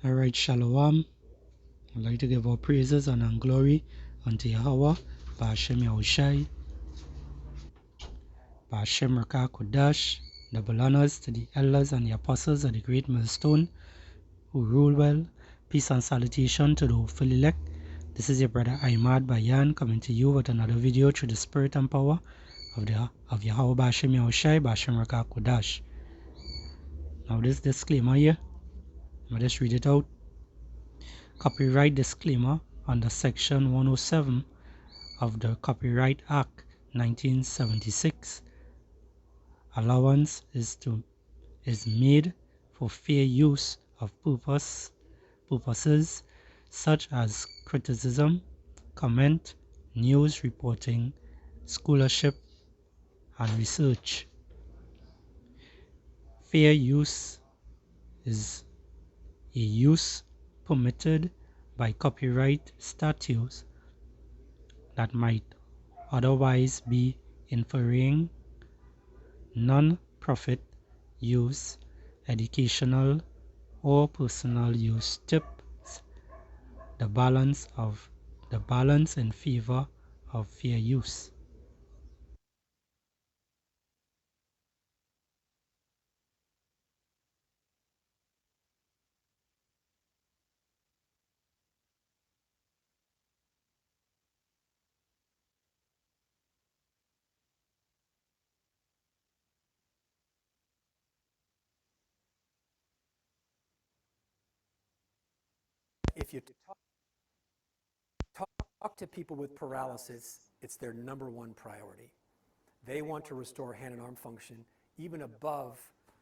Alright, Shalom. I'd like to give our praises and glory unto Yahweh, Ba'ashem Yahushai, Ba'ashem Rakah Kodash. Double honors to the elders and the apostles of the great millstone who rule well. Peace and salutation to the hopeful elect. This is your brother Ahmad Bayan coming to you with another video through the spirit and power of Yahweh Ba'ashem Yahushai, Ba'ashem Rakah Kodash. Now this disclaimer here, I'll just read it out. Copyright disclaimer under section 107 of the Copyright Act 1976. Allowance is made for fair use of purposes such as criticism, comment, news reporting, scholarship, and research. Fair use is a use permitted by copyright statutes that might otherwise be infringing. Non-profit use, educational or personal use tips the balance in favor of fair use. If you talk to people with paralysis, it's their number one priority. They want to restore hand and arm function even above,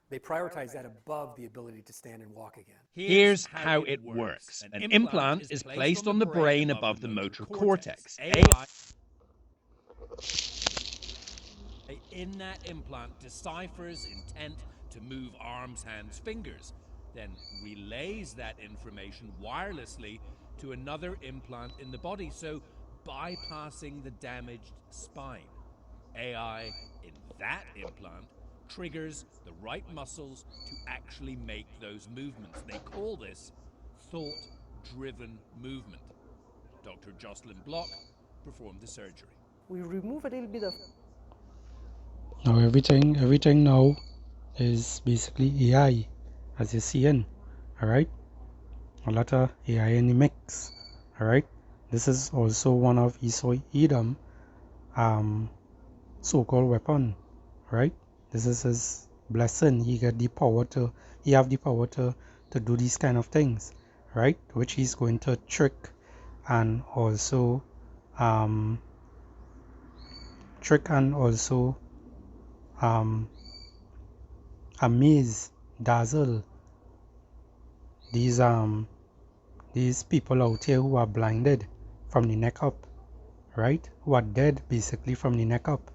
they prioritize that above the ability to stand and walk again. Here's how it works. An implant is placed on the brain above the motor cortex. AI in that implant deciphers intent to move arms, hands, fingers, then relays that information wirelessly to another implant in the body, so bypassing the damaged spine. AI in that implant triggers the right muscles to actually make those movements. They call this thought-driven movement. Dr. Jocelyn Block performed the surgery. We remove a little bit of... Now everything now is basically AI, as you're seeing. Alright? A lot of AI in the mix. Alright? This is also one of Esau Edom so-called weapon. Right? This is his blessing. He have the power to do these kind of things. Right? Which he's going to trick and also amaze, dazzle these people out here who are blinded from the neck up, right? Who are dead basically from the neck up.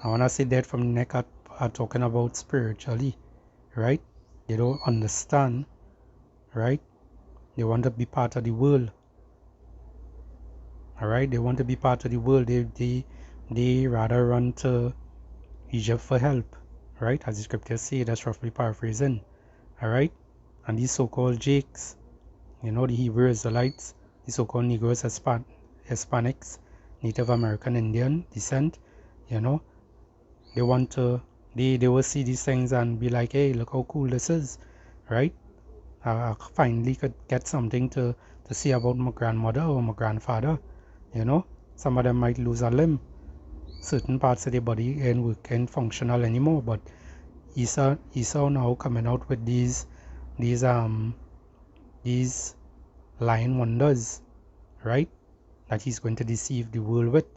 I want to say dead from the neck up, are talking about spiritually, right? They don't understand, right? They want to be part of the world. Alright, they want to be part of the world. They rather run to Egypt for help, right? As the scriptures say, that's roughly paraphrasing. Alright? And these so-called Jakes, the Hebrew Israelites, the so-called Negroes, Hispanics, Native American Indian descent, they want to, they will see these things and be like, hey, look how cool this is, right? I finally could get something to say about my grandmother or my grandfather, Some of them might lose a limb. Certain parts of their body ain't functional anymore, but Esau now coming out with these lying wonders, right? That he's going to deceive the world with,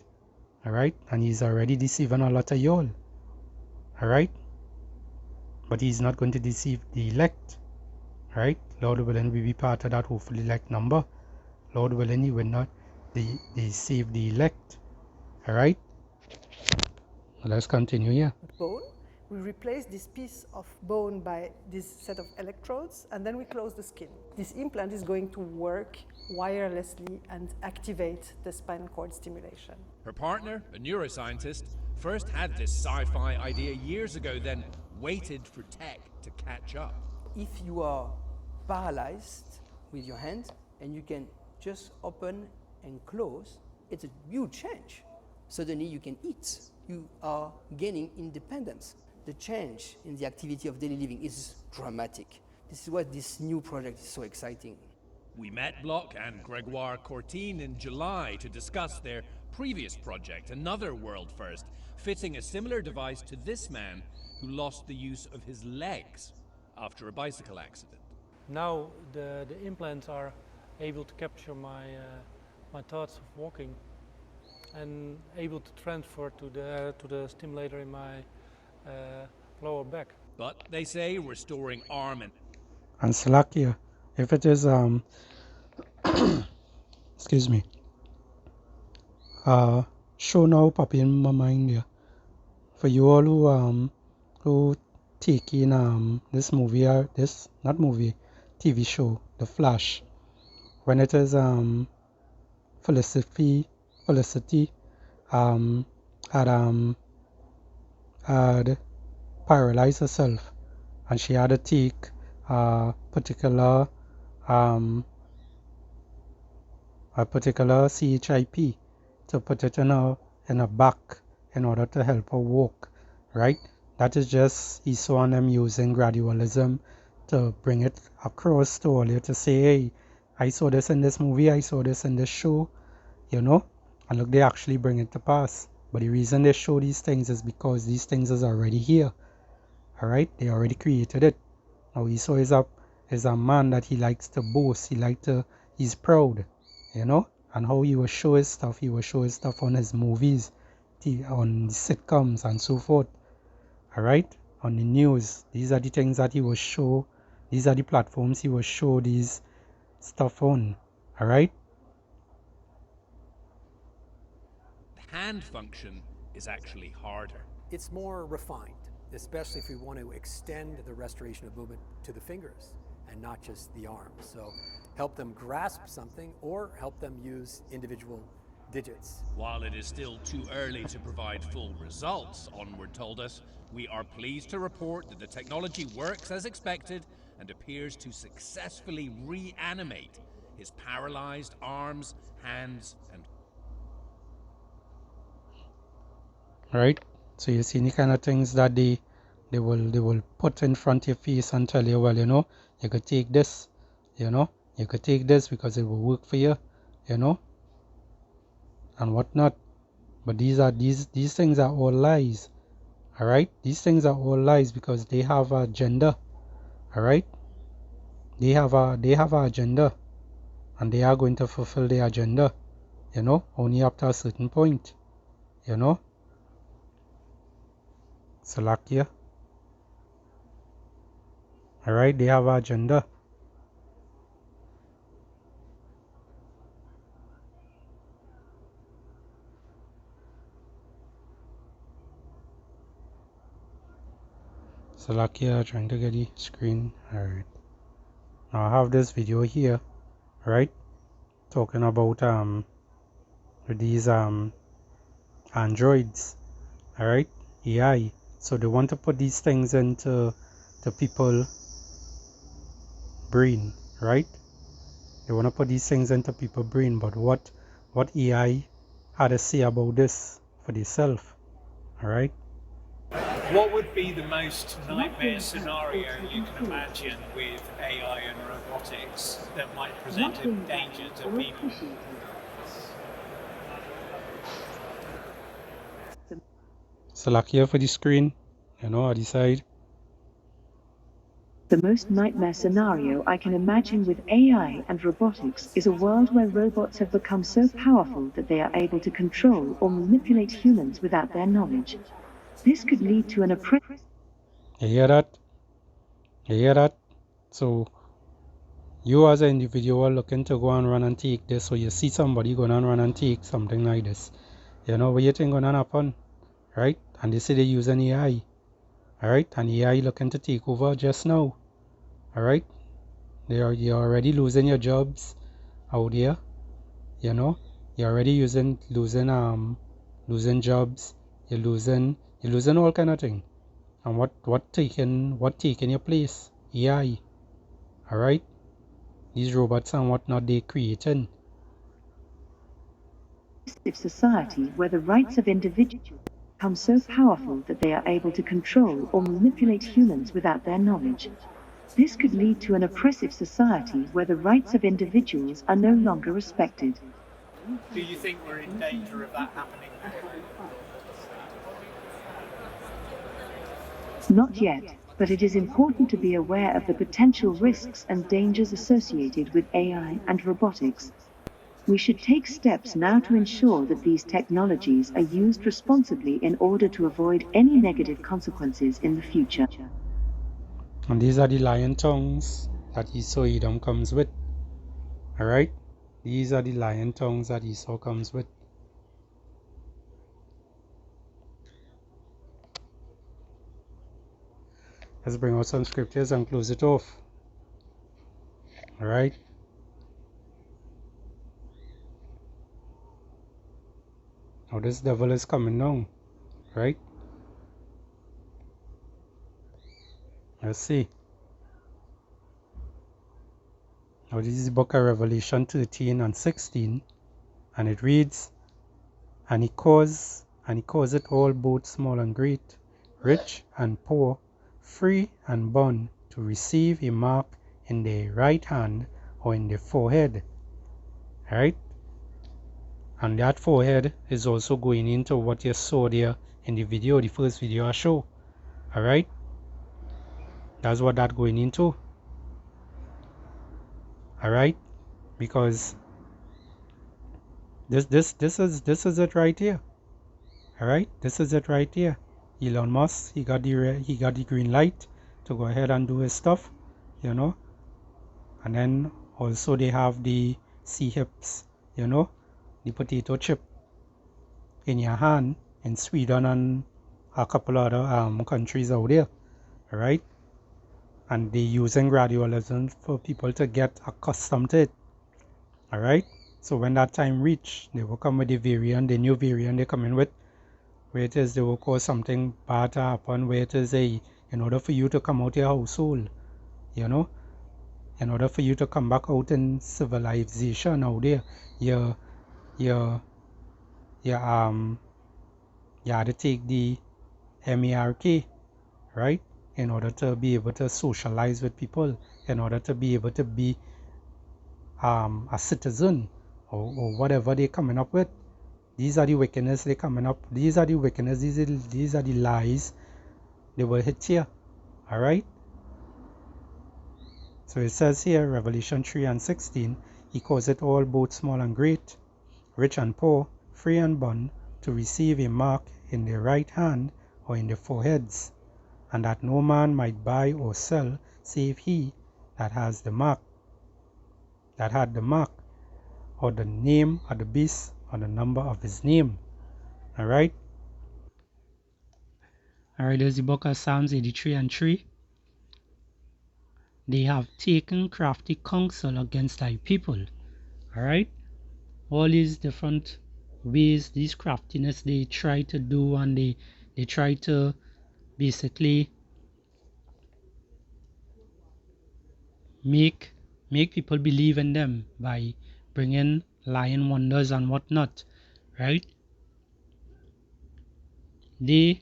alright? And he's already deceiving a lot of y'all, alright? But he's not going to deceive the elect, right? Lord willing, we be part of that hopefully elect number. Lord willing, he will not deceive the elect, alright? Let's continue here. Bone. We replace this piece of bone by this set of electrodes, and then we close the skin. This implant is going to work wirelessly and activate the spinal cord stimulation. Her partner, a neuroscientist, first had this sci-fi idea years ago, then waited for tech to catch up. If you are paralyzed with your hand, and you can just open and close. It's a huge change. Suddenly you can eat. You are gaining independence. The change in the activity of daily living is dramatic. This is why this new project is so exciting. We met Bloch and Gregoire Courtine in July to discuss their previous project, another world first, fitting a similar device to this man who lost the use of his legs after a bicycle accident. Now the implants are able to capture my thoughts of walking and able to transfer to the stimulator in my lower back. But they say restoring arm And Slovakia, if it is excuse me, show now pop in my mind here. For you all who take in this movie or this not movie, TV show, The Flash, when it is Felicity had paralyzed herself, and she had to take a particular CHIP to put it in her back in order to help her walk, right? That is just ESO and them using gradualism to bring it across to all you to say, hey, I saw this in this movie, I saw this in this show, you know, and look, they actually bring it to pass. But the reason they show these things is because these things is already here, all right? They already created it. Now ESO is a man that he likes to boast, he's proud, you know, and how he will show his stuff on his movies, on sitcoms and so forth, all right, on the news. These are the things that he will show, these are the platforms he will show these stuff on, all right. hand function is actually harder. It's more refined, especially if we want to extend the restoration of movement to the fingers and not just the arms. So help them grasp something or help them use individual digits. While it is still too early to provide full results, Onward told us, we are pleased to report that the technology works as expected and appears to successfully reanimate his paralyzed arms, hands, and... Right? So you see the kind of things that they will put in front of your face and tell you, well, you know, you could take this, you know, you could take this because it will work for you, you know, and whatnot. But these things are all lies. Alright? These things are all lies because they have an agenda. Alright? They have an agenda. And they are going to fulfill their agenda. You know, only up to a certain point. You know? Slovakia. Alright, they have an agenda. Slovakia, trying to get the screen. Alright. Now I have this video here, right? Talking about these androids, alright, AI. So they want to put these things into the people brain, right? They want to put these things into people brain, but what AI had to say about this for themselves, alright? What would be the most nightmare scenario you can imagine with AI and robotics that might present a danger to people? Select here for the screen, you know, on the side. The most nightmare scenario I can imagine with AI and robotics is a world where robots have become so powerful that they are able to control or manipulate humans without their knowledge. This could lead to an oppressive... You hear that? You hear that? So, you as an individual looking to go and run and take this, so you see somebody going and run and take something like this. You know what you think gonna happen? Right? And they say they're using AI. Alright? And AI looking to take over just now. Alright? You're already losing your jobs out here. You know? You're already losing jobs. You're losing all kind of thing. And what taking your place? AI. Alright? these robots and whatnot they creating. Society where the rights of individuals become so powerful that they are able to control or manipulate humans without their knowledge. This could lead to an oppressive society where the rights of individuals are no longer respected. Do you think we're in danger of that happening now? Not yet, but it is important to be aware of the potential risks and dangers associated with AI and robotics. We should take steps now to ensure that these technologies are used responsibly in order to avoid any negative consequences in the future. And these are the lion tongues that Esau Edom comes with. Alright? These are the lion tongues that Esau comes with. Let's bring out some scriptures and close it off. Alright? Now this devil is coming down. Right? Let's see. Now this is the book of Revelation 13 and 16. And it reads, And he causeth all, both small and great, rich and poor, free and bond, to receive a mark in their right hand or in their forehead. Right? And that forehead is also going into what you saw there in the video, the first video I show. Alright? That's what that's going into. Alright? Because this is it right here. Alright? This is it right here. Elon Musk, he got the green light to go ahead and do his stuff, you know. And then also they have the C-hips, you know, the potato chip in your hand in Sweden and a couple other countries out there. Alright? And they're using gradualism for people to get accustomed to it. Alright? So when that time reach, they will come with the variant, the new variant they're coming with, where it is they will cause something bad to happen, where it is in order for you to come out of your household, you know, in order for you to come back out in civilization out there, you had to take the MARK, right, in order to be able to socialize with people, in order to be able to be a citizen or whatever they're coming up with. These are the wickedness they're coming up. These are the wickedness. These are the lies they will hit here. Alright? So it says here, Revelation 3 and 16, he causeth all, both small and great, rich and poor, free and bond, to receive a mark in their right hand or in their foreheads, and that no man might buy or sell save he that has the mark, that had the mark, or the name of the beast, or the number of his name. Alright? Alright, there's the book of Psalms 83 and 3. They have taken crafty counsel against thy people. Alright? All these different ways, these craftiness they try to do, and they try to basically make people believe in them by bringing lying wonders and whatnot, right? They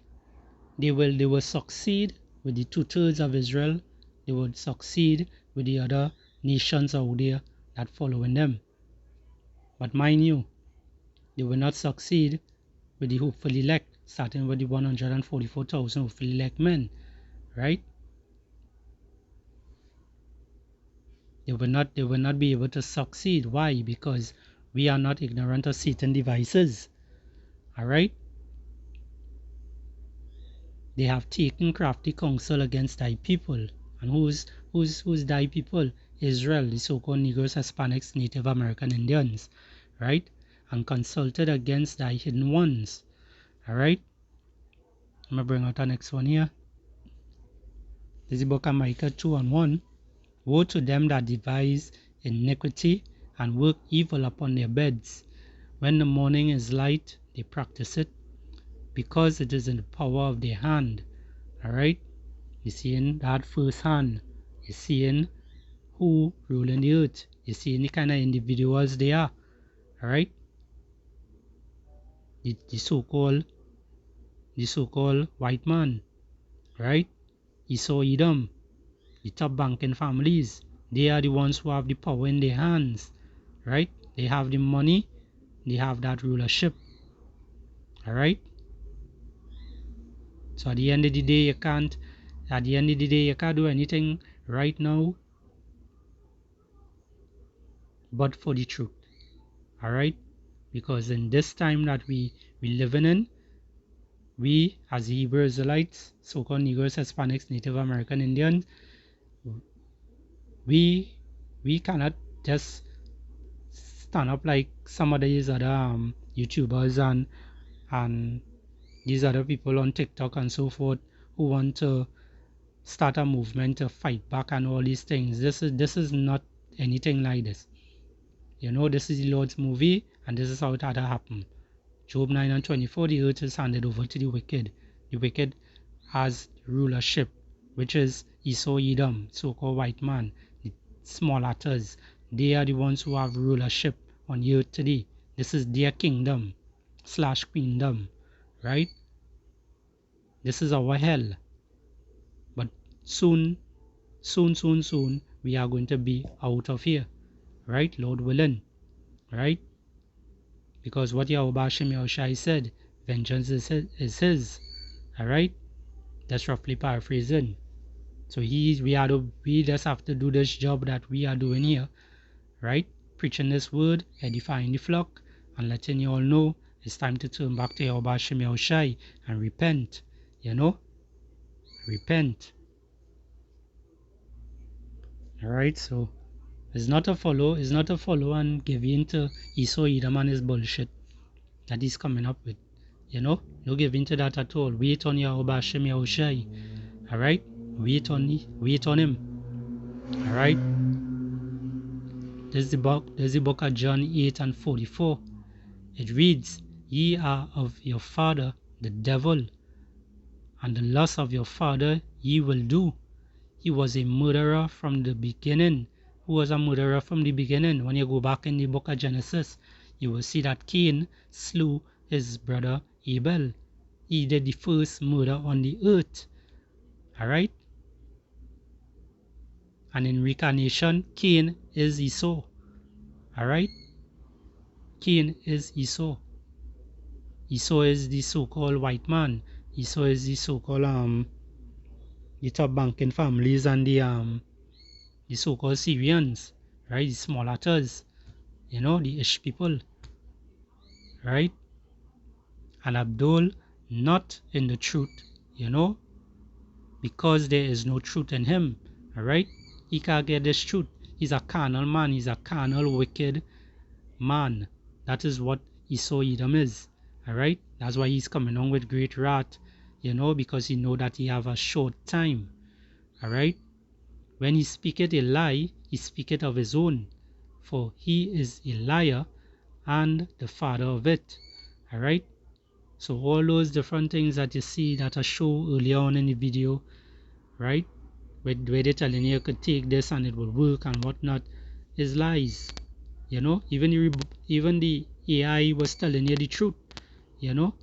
will succeed with the 2/3 of Israel. They would succeed with the other nations out there that following them. But mind you, they will not succeed with the hopeful elect, starting with the 144,000 hopeful elect men, right? They will not be able to succeed. Why? Because we are not ignorant of Satan's devices. Alright? They have taken crafty counsel against thy people. And who's thy people? Israel, the so-called Negroes, Hispanics, Native American Indians. Right? And consulted against thy hidden ones. Alright? I'm going to bring out the next one here. This is the book of Micah 2 and 1. Woe to them that devise iniquity and work evil upon their beds. When the morning is light, they practice it, because it is in the power of their hand. Alright? You're seeing that first hand. You're seeing who ruling the earth. You see any kind of individuals they are, alright? The so-called white man, right? Esau Edom, the top banking families, they are the ones who have the power in their hands, right? They have the money, they have that rulership, alright? So at the end of the day, you can't do anything right now but for the truth, alright? Because in this time that we living in, we as Hebrew Israelites, so-called Negroes, Hispanics, Native American Indians, we cannot just stand up like some of these other YouTubers and these other people on TikTok and so forth who want to start a movement to fight back and all these things. This is not anything like this. You know, this is the Lord's movie, and this is how it had to happen. Job 9:24, the earth is handed over to the wicked. The wicked has rulership, which is Esau Edom, so-called white man, the small atters. They are the ones who have rulership on the earth today. This is their kingdom / queendom, right? This is our hell. But soon, we are going to be out of here, right? Lord willing, right? Because what Yahweh Hashem Yahushai said, vengeance is his, alright? That's roughly paraphrasing. So we just have to do this job that we are doing here, right? Preaching this word, edifying the flock, and letting you all know it's time to turn back to Yahweh Hashem Yahushai and repent, you know? Repent. Alright, so it's not a follow and give in to Esau Edom and his bullshit that he's coming up with. You know, no give in to that at all. Wait on Yahweh Hashem Yahushai. Alright? Wait on him. Alright? There's the book of John 8:44. It reads, Ye are of your father the devil, and the lust of your father ye will do. He was a murderer from the beginning. Who was a murderer from the beginning? When you go back in the book of Genesis, you will see that Cain slew his brother Abel. He did the first murder on the earth. Alright? And in reincarnation, Cain is Esau. Alright? Cain is Esau. Esau is the so-called white man. Esau is the so-called the top banking families and the so-called Syrians, right? The small atters, you know, the Ish people, right? And Abdul not in the truth, you know, because there is no truth in him, alright? He can't get this truth. He's a carnal man. He's a carnal, wicked man. That is what Esau Edom is, alright? That's why he's coming on with great wrath, you know, because he know that he have a short time, alright? When he speaketh a lie, he speaketh of his own, for he is a liar and the father of it, alright? So all those different things that you see that I show earlier on in the video, right, where they're telling you could take this and it will work and whatnot, is lies, you know. Even the AI was telling you the truth, you know,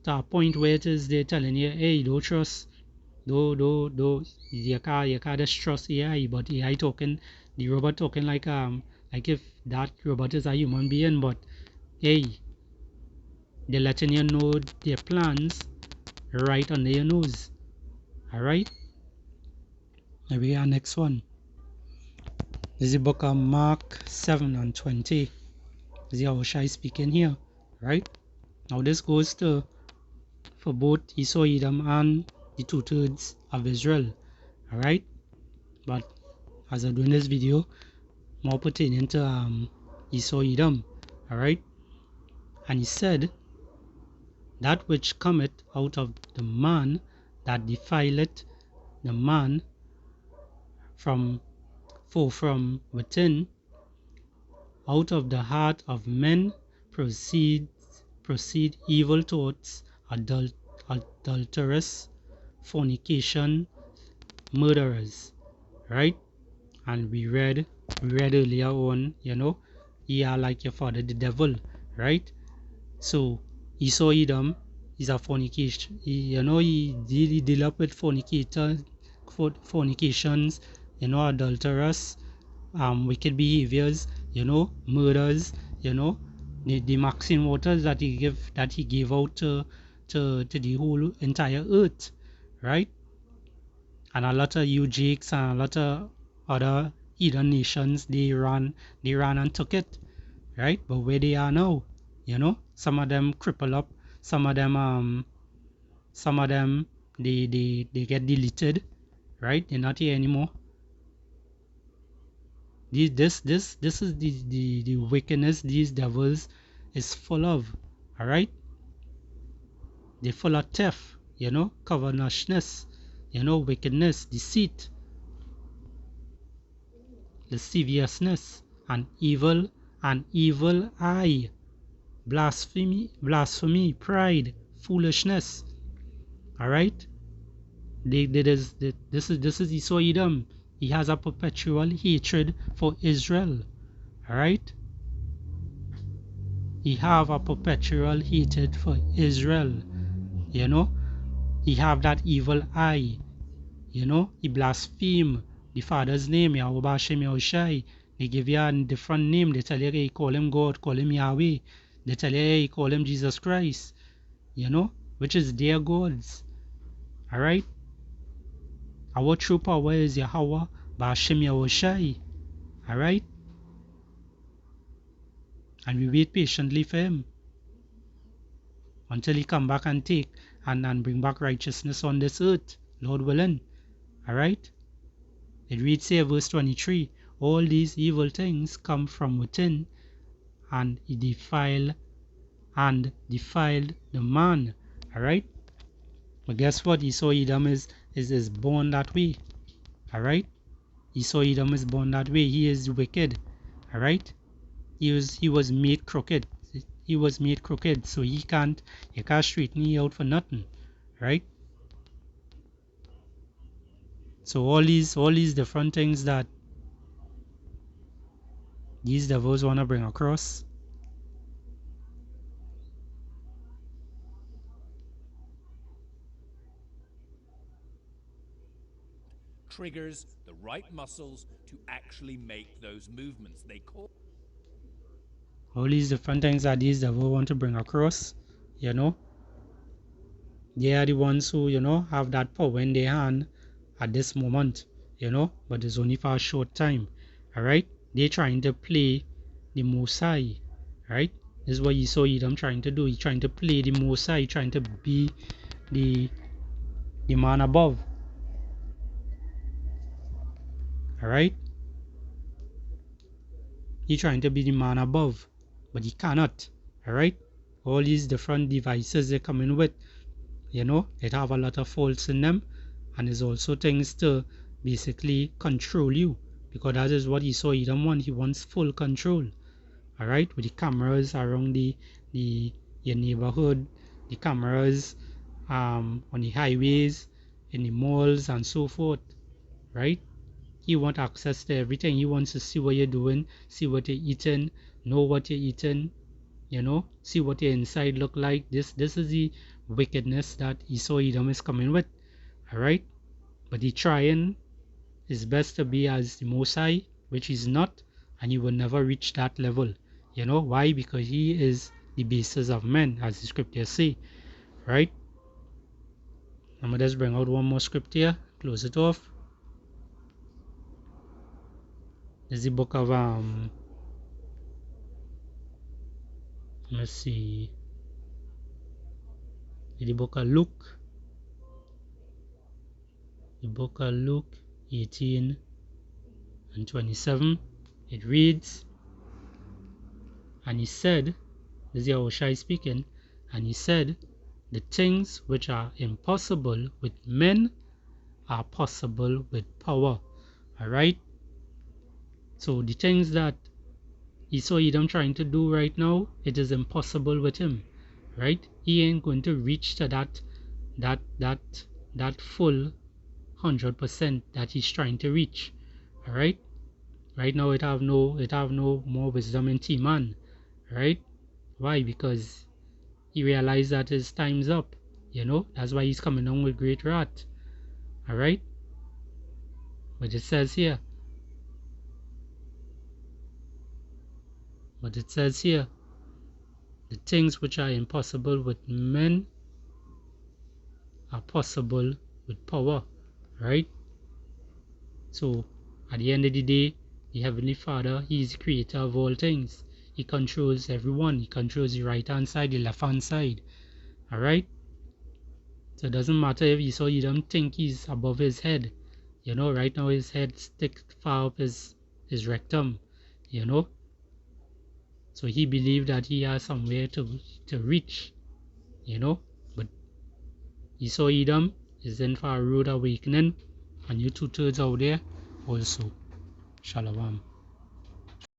to a point where it is they're telling you, hey, don't trust, you can't just trust AI. But AI talking, the robot talking like if that robot is a human being, but hey, they're letting you know their plans right under your nose. Alright, here we are. Next one. This is the book of Mark 7:20. This is Yahushua speaking here, right? Now this goes to for both Esau Edom and the 2/3 of Israel, alright? But as I'm doing this video, more pertaining to Esau Edom, alright? And he said, that which cometh out of the man that defileth the man from within, out of the heart of men proceed evil thoughts, adulterers, fornication, murderers, right? And we read earlier on, ye are like your father the devil, right? So Esau Edom is a fornication. He deal up with fornications, adulterous, wicked behaviors, murders, the maxine waters that he gave out to the whole entire earth, right? And a lot of Jakes and a lot of other heathen nations, they ran and took it, right? But where they are now, some of them cripple up, some of them they get deleted, right? They're not here anymore. This is the wickedness these devils is full of, all right? They're full of theft, covetousness, wickedness, deceit, lasciviousness, and evil eye, blasphemy, pride, foolishness. All right, this is Esau Edom. He has a perpetual hatred for Israel. All right, he have a perpetual hatred for Israel. He have that evil eye. He blaspheme the Father's name, Yahweh Bashem Yahushai. They give you a different name. They tell you hey, call him God, call him Yahweh. They tell you hey, call him Jesus Christ. Which is their gods. Alright? Our true power is Yahweh Bashem Yahushai. Alright? And we wait patiently for him until he come back and take and bring back righteousness on this earth, Lord willing. Alright? It reads here, verse 23, all these evil things come from within, and he defiled the man. Alright? But guess what? Esau Edom is born that way. Alright? Esau Edom is born that way. He is wicked. Alright? He was made crooked. He was made crooked, so you can't straighten you out for nothing. Right? So all these different things that these devils want to bring across, triggers the right muscles to actually make those movements. They call all these different things that these devils want to bring across, they are the ones who, have that power in their hand at this moment, but it's only for a short time. Alright? They're trying to play the Most High. Right? This is what Esau Edom trying to do. He's trying to play the Most High, trying to be the man above. Alright? He's trying to be the man above, but he cannot. Alright? All these different devices they're coming with, it have a lot of faults in them, and there's also things to basically control you, because that is what Esau Edom wants. He wants full control. Alright? With the cameras around your neighborhood, the cameras on the highways, in the malls, and so forth. Right? He wants access to everything. He wants to see what you're doing, see what you're eating, know what you're eating, see what your inside look like. This is the wickedness that Esau Edom is coming with. Alright? But he trying his best to be as the Most High, which he's not, and he will never reach that level. Why? Because he is the basis of men, as the scriptures say. Right? I'm going to just bring out one more scripture, close it off. This is the book of let's see, the book of Luke. The book of Luke 18 and 27. It reads, and he said, this is Yahushua speaking, and he said, the things which are impossible with men are possible with power. Alright? So the things that Esau Edom trying to do right now, it is impossible with him. Right? He ain't going to reach to that full 100% that he's trying to reach. Alright? Right now it have no more wisdom in T-Man. Right? Why? Because he realized that his time's up. That's why he's coming on with Great Rat. Alright? But it says here, the things which are impossible with men are possible with power. Right? So at the end of the day, the Heavenly Father, He is the creator of all things. He controls everyone. He controls the right hand side, the left hand side. Alright? So it doesn't matter if Esau Edom think he's above his head. Right now his head sticks far up his rectum. So he believed that he has somewhere to reach. But Esau Edom is in for a rude awakening. And you 2/3 out there also. Shalom.